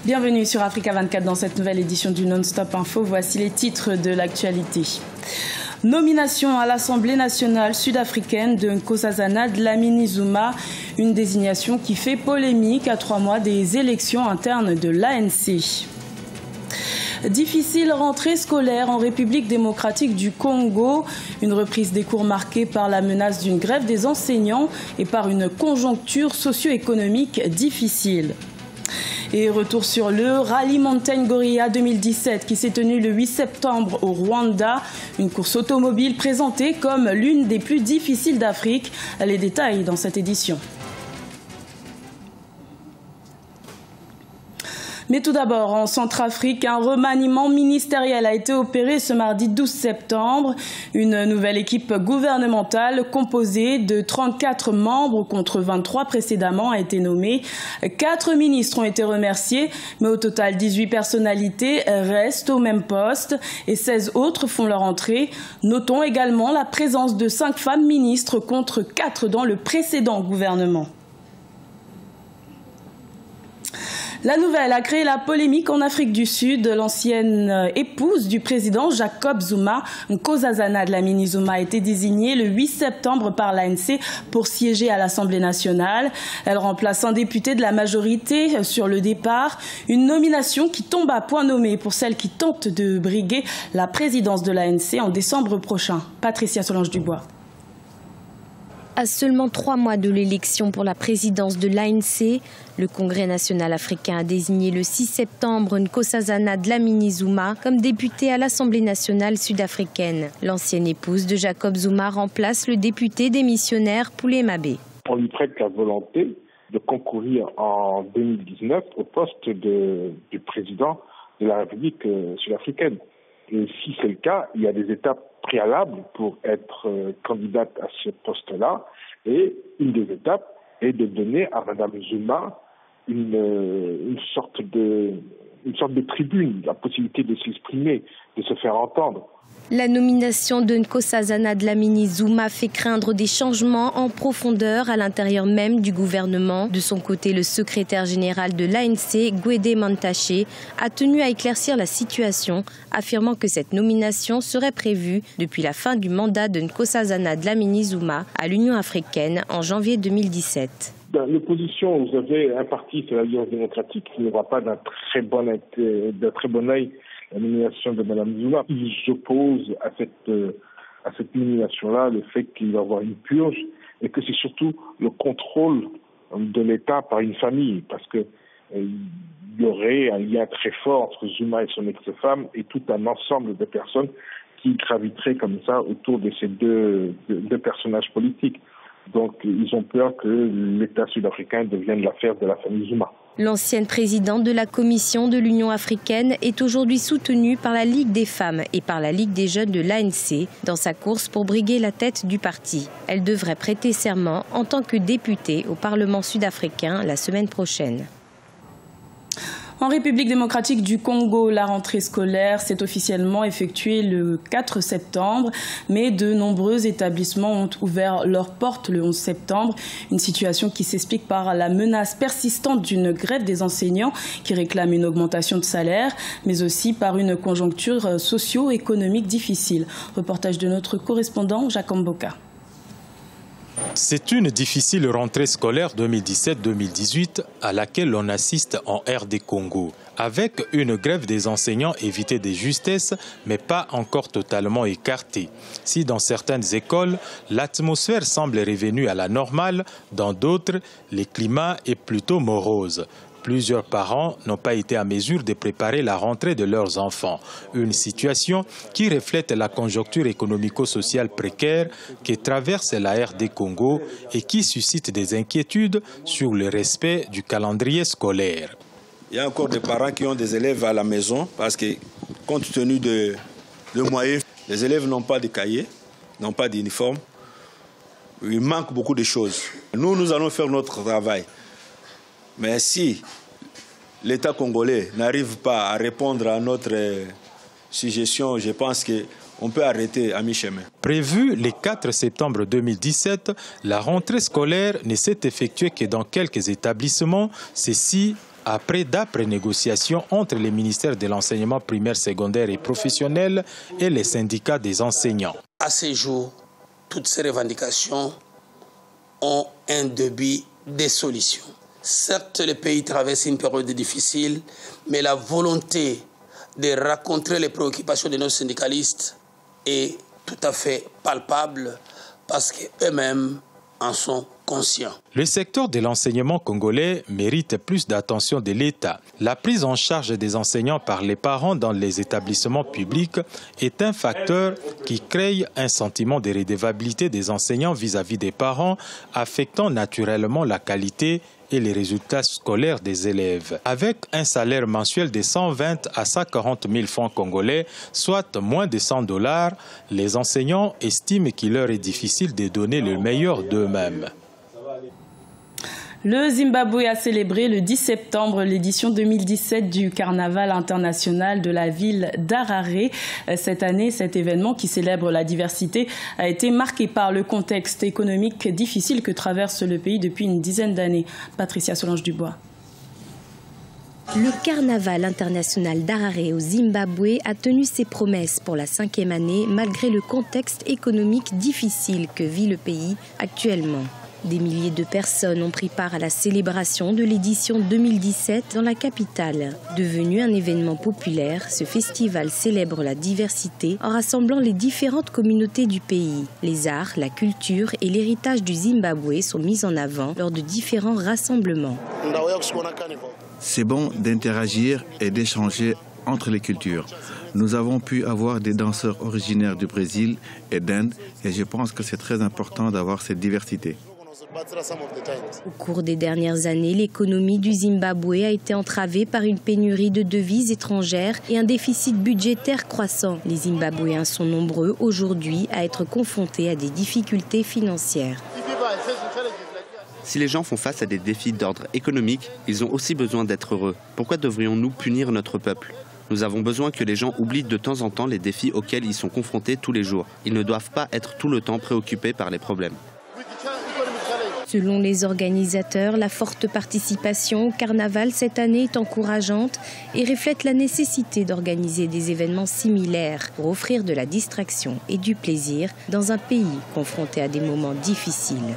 Bienvenue sur Africa 24 dans cette nouvelle édition du Non-Stop Info. Voici les titres de l'actualité. Nomination à l'Assemblée nationale sud-africaine de Nkosazana Dlamini Zuma, une désignation qui fait polémique à 3 mois des élections internes de l'ANC. Difficile rentrée scolaire en République démocratique du Congo, une reprise des cours marquée par la menace d'une grève des enseignants et par une conjoncture socio-économique difficile. Et retour sur le Rallye Mountain Gorilla 2017 qui s'est tenu le 8 septembre au Rwanda. Une course automobile présentée comme l'une des plus difficiles d'Afrique. Les détails dans cette édition. Mais tout d'abord, en Centrafrique, un remaniement ministériel a été opéré ce mardi 12 septembre. Une nouvelle équipe gouvernementale composée de 34 membres contre 23 précédemment a été nommée. 4 ministres ont été remerciés, mais au total 18 personnalités restent au même poste et 16 autres font leur entrée. Notons également la présence de 5 femmes ministres contre 4 dans le précédent gouvernement. La nouvelle a créé la polémique en Afrique du Sud. L'ancienne épouse du président Jacob Zuma, Nkosazana Dlamini Zuma, a été désignée le 8 septembre par l'ANC pour siéger à l'Assemblée nationale. Elle remplace un député de la majorité sur le départ. Une nomination qui tombe à point nommé pour celle qui tente de briguer la présidence de l'ANC en décembre prochain. Patricia Solange-Dubois. À seulement 3 mois de l'élection pour la présidence de l'ANC, le Congrès national africain a désigné le 6 septembre Nkosazana Dlamini Zuma comme députée à l'Assemblée nationale sud-africaine. L'ancienne épouse de Jacob Zuma remplace le député démissionnaire Poulé Mabé. On lui prête la volonté de concourir en 2019 au poste du président de la République sud-africaine. Et si c'est le cas, il y a des étapes préalables pour être candidate à ce poste-là. Et une des étapes est de donner à Mme Zuma une sorte de tribune, la possibilité de s'exprimer, de se faire entendre. La nomination de Nkosazana Dlamini Zuma fait craindre des changements en profondeur à l'intérieur même du gouvernement. De son côté, le secrétaire général de l'ANC, Gwede Mantashe, a tenu à éclaircir la situation, affirmant que cette nomination serait prévue depuis la fin du mandat de Nkosazana Dlamini Zuma à l'Union africaine en janvier 2017. Dans l'opposition, vous avez un parti, c'est l'Alliance démocratique, qui ne voit pas d'un très bon œil la nomination de Mme Zuma. Ils s'opposent à cette nomination-là, le fait qu'il va y avoir une purge et que c'est surtout le contrôle de l'État par une famille, parce que il y aurait un lien très fort entre Zuma et son ex-femme et tout un ensemble de personnes qui graviteraient comme ça autour de ces deux personnages politiques. Donc ils ont peur que l'État sud-africain devienne l'affaire de la famille Zuma. L'ancienne présidente de la Commission de l'Union africaine est aujourd'hui soutenue par la Ligue des femmes et par la Ligue des jeunes de l'ANC dans sa course pour briguer la tête du parti. Elle devrait prêter serment en tant que députée au Parlement sud-africain la semaine prochaine. En République démocratique du Congo, la rentrée scolaire s'est officiellement effectuée le 4 septembre, mais de nombreux établissements ont ouvert leurs portes le 11 septembre. Une situation qui s'explique par la menace persistante d'une grève des enseignants qui réclame une augmentation de salaire, mais aussi par une conjoncture socio-économique difficile. Reportage de notre correspondant Jacques Mboka. C'est une difficile rentrée scolaire 2017-2018 à laquelle l'on assiste en RD Congo. Avec une grève des enseignants évitée de justesse, mais pas encore totalement écartée. Si dans certaines écoles, l'atmosphère semble revenue à la normale, dans d'autres, le climat est plutôt morose. Plusieurs parents n'ont pas été à mesure de préparer la rentrée de leurs enfants. Une situation qui reflète la conjoncture économico-sociale précaire qui traverse la RD Congo et qui suscite des inquiétudes sur le respect du calendrier scolaire. Il y a encore des parents qui ont des élèves à la maison parce que, compte tenu de moyens, les élèves n'ont pas de cahiers, n'ont pas d'uniforme. Il manque beaucoup de choses. Nous allons faire notre travail. Mais si l'État congolais n'arrive pas à répondre à notre suggestion, je pense qu'on peut arrêter à mi-chemin. Prévu le 4 septembre 2017, la rentrée scolaire ne s'est effectuée que dans quelques établissements, ceci après d'âpres négociations entre les ministères de l'enseignement primaire, secondaire et professionnel et les syndicats des enseignants. À ce jour, toutes ces revendications ont un début de solution. Certes, le pays traverse une période difficile, mais la volonté de rencontrer les préoccupations de nos syndicalistes est tout à fait palpable parce qu'eux-mêmes en sont conscients. Le secteur de l'enseignement congolais mérite plus d'attention de l'État. La prise en charge des enseignants par les parents dans les établissements publics est un facteur qui crée un sentiment de redevabilité des enseignants vis-à-vis des parents, affectant naturellement la qualité et les résultats scolaires des élèves. Avec un salaire mensuel de 120 à 140 000 francs congolais, soit moins de $100, les enseignants estiment qu'il leur est difficile de donner le meilleur d'eux-mêmes. Le Zimbabwe a célébré le 10 septembre l'édition 2017 du Carnaval international de la ville d'Harare. Cette année, cet événement qui célèbre la diversité a été marqué par le contexte économique difficile que traverse le pays depuis une dizaine d'années. Patricia Solange-Dubois. Le Carnaval international d'Harare au Zimbabwe a tenu ses promesses pour la 5e année malgré le contexte économique difficile que vit le pays actuellement. Des milliers de personnes ont pris part à la célébration de l'édition 2017 dans la capitale. Devenu un événement populaire, ce festival célèbre la diversité en rassemblant les différentes communautés du pays. Les arts, la culture et l'héritage du Zimbabwe sont mis en avant lors de différents rassemblements. C'est bon d'interagir et d'échanger entre les cultures. Nous avons pu avoir des danseurs originaires du Brésil et d'Inde et je pense que c'est très important d'avoir cette diversité. Au cours des dernières années, l'économie du Zimbabwe a été entravée par une pénurie de devises étrangères et un déficit budgétaire croissant. Les Zimbabwéens sont nombreux aujourd'hui à être confrontés à des difficultés financières. Si les gens font face à des défis d'ordre économique, ils ont aussi besoin d'être heureux. Pourquoi devrions-nous punir notre peuple ? Nous avons besoin que les gens oublient de temps en temps les défis auxquels ils sont confrontés tous les jours. Ils ne doivent pas être tout le temps préoccupés par les problèmes. Selon les organisateurs, la forte participation au carnaval cette année est encourageante et reflète la nécessité d'organiser des événements similaires pour offrir de la distraction et du plaisir dans un pays confronté à des moments difficiles.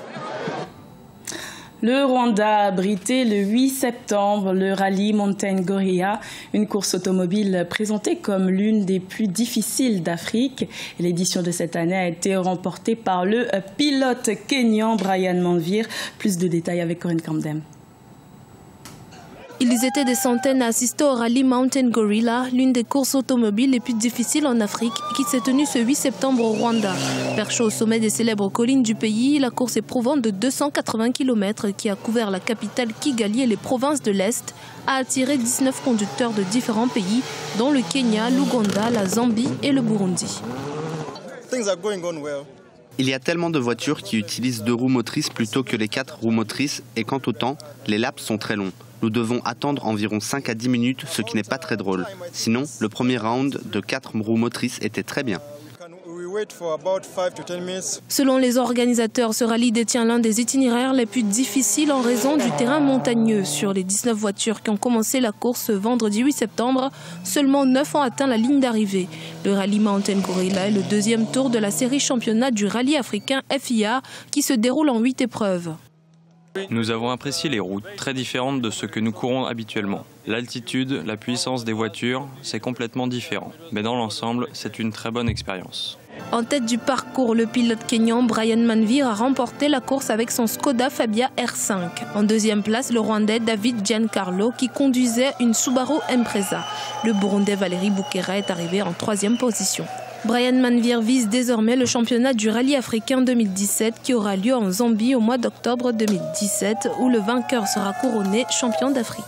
Le Rwanda a abrité le 8 septembre le rallye Mountain Gorilla, une course automobile présentée comme l'une des plus difficiles d'Afrique. L'édition de cette année a été remportée par le pilote kényan Brian Manvir. Plus de détails avec Corinne Kamdem. Ils étaient des centaines à assister au rallye Mountain Gorilla, l'une des courses automobiles les plus difficiles en Afrique, qui s'est tenue ce 8 septembre au Rwanda. Perchée au sommet des célèbres collines du pays, la course éprouvante de 280 km qui a couvert la capitale Kigali et les provinces de l'Est a attiré 19 conducteurs de différents pays, dont le Kenya, l'Ouganda, la Zambie et le Burundi. Il y a tellement de voitures qui utilisent 2 roues motrices plutôt que les 4 roues motrices et quant au temps, les laps sont très longs. Nous devons attendre environ 5 à 10 minutes, ce qui n'est pas très drôle. Sinon, le premier round de 4 roues motrices était très bien. Selon les organisateurs, ce rallye détient l'un des itinéraires les plus difficiles en raison du terrain montagneux. Sur les 19 voitures qui ont commencé la course vendredi 8 septembre, seulement 9 ont atteint la ligne d'arrivée. Le rallye Mountain Gorilla est le 2e tour de la série championnat du rallye africain FIA qui se déroule en 8 épreuves. Nous avons apprécié les routes, très différentes de ce que nous courons habituellement. L'altitude, la puissance des voitures, c'est complètement différent. Mais dans l'ensemble, c'est une très bonne expérience. En tête du parcours, le pilote kényan Brian Manvir a remporté la course avec son Skoda Fabia R5. En 2e place, le Rwandais David Giancarlo qui conduisait une Subaru Impreza. Le Burundais Valérie Boukera est arrivé en 3e position. Brian Manvir vise désormais le championnat du rallye africain 2017 qui aura lieu en Zambie au mois d'octobre 2017 où le vainqueur sera couronné champion d'Afrique.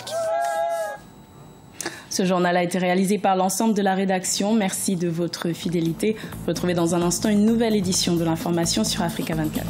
Ce journal a été réalisé par l'ensemble de la rédaction. Merci de votre fidélité. Retrouvez dans un instant une nouvelle édition de l'information sur Africa 24.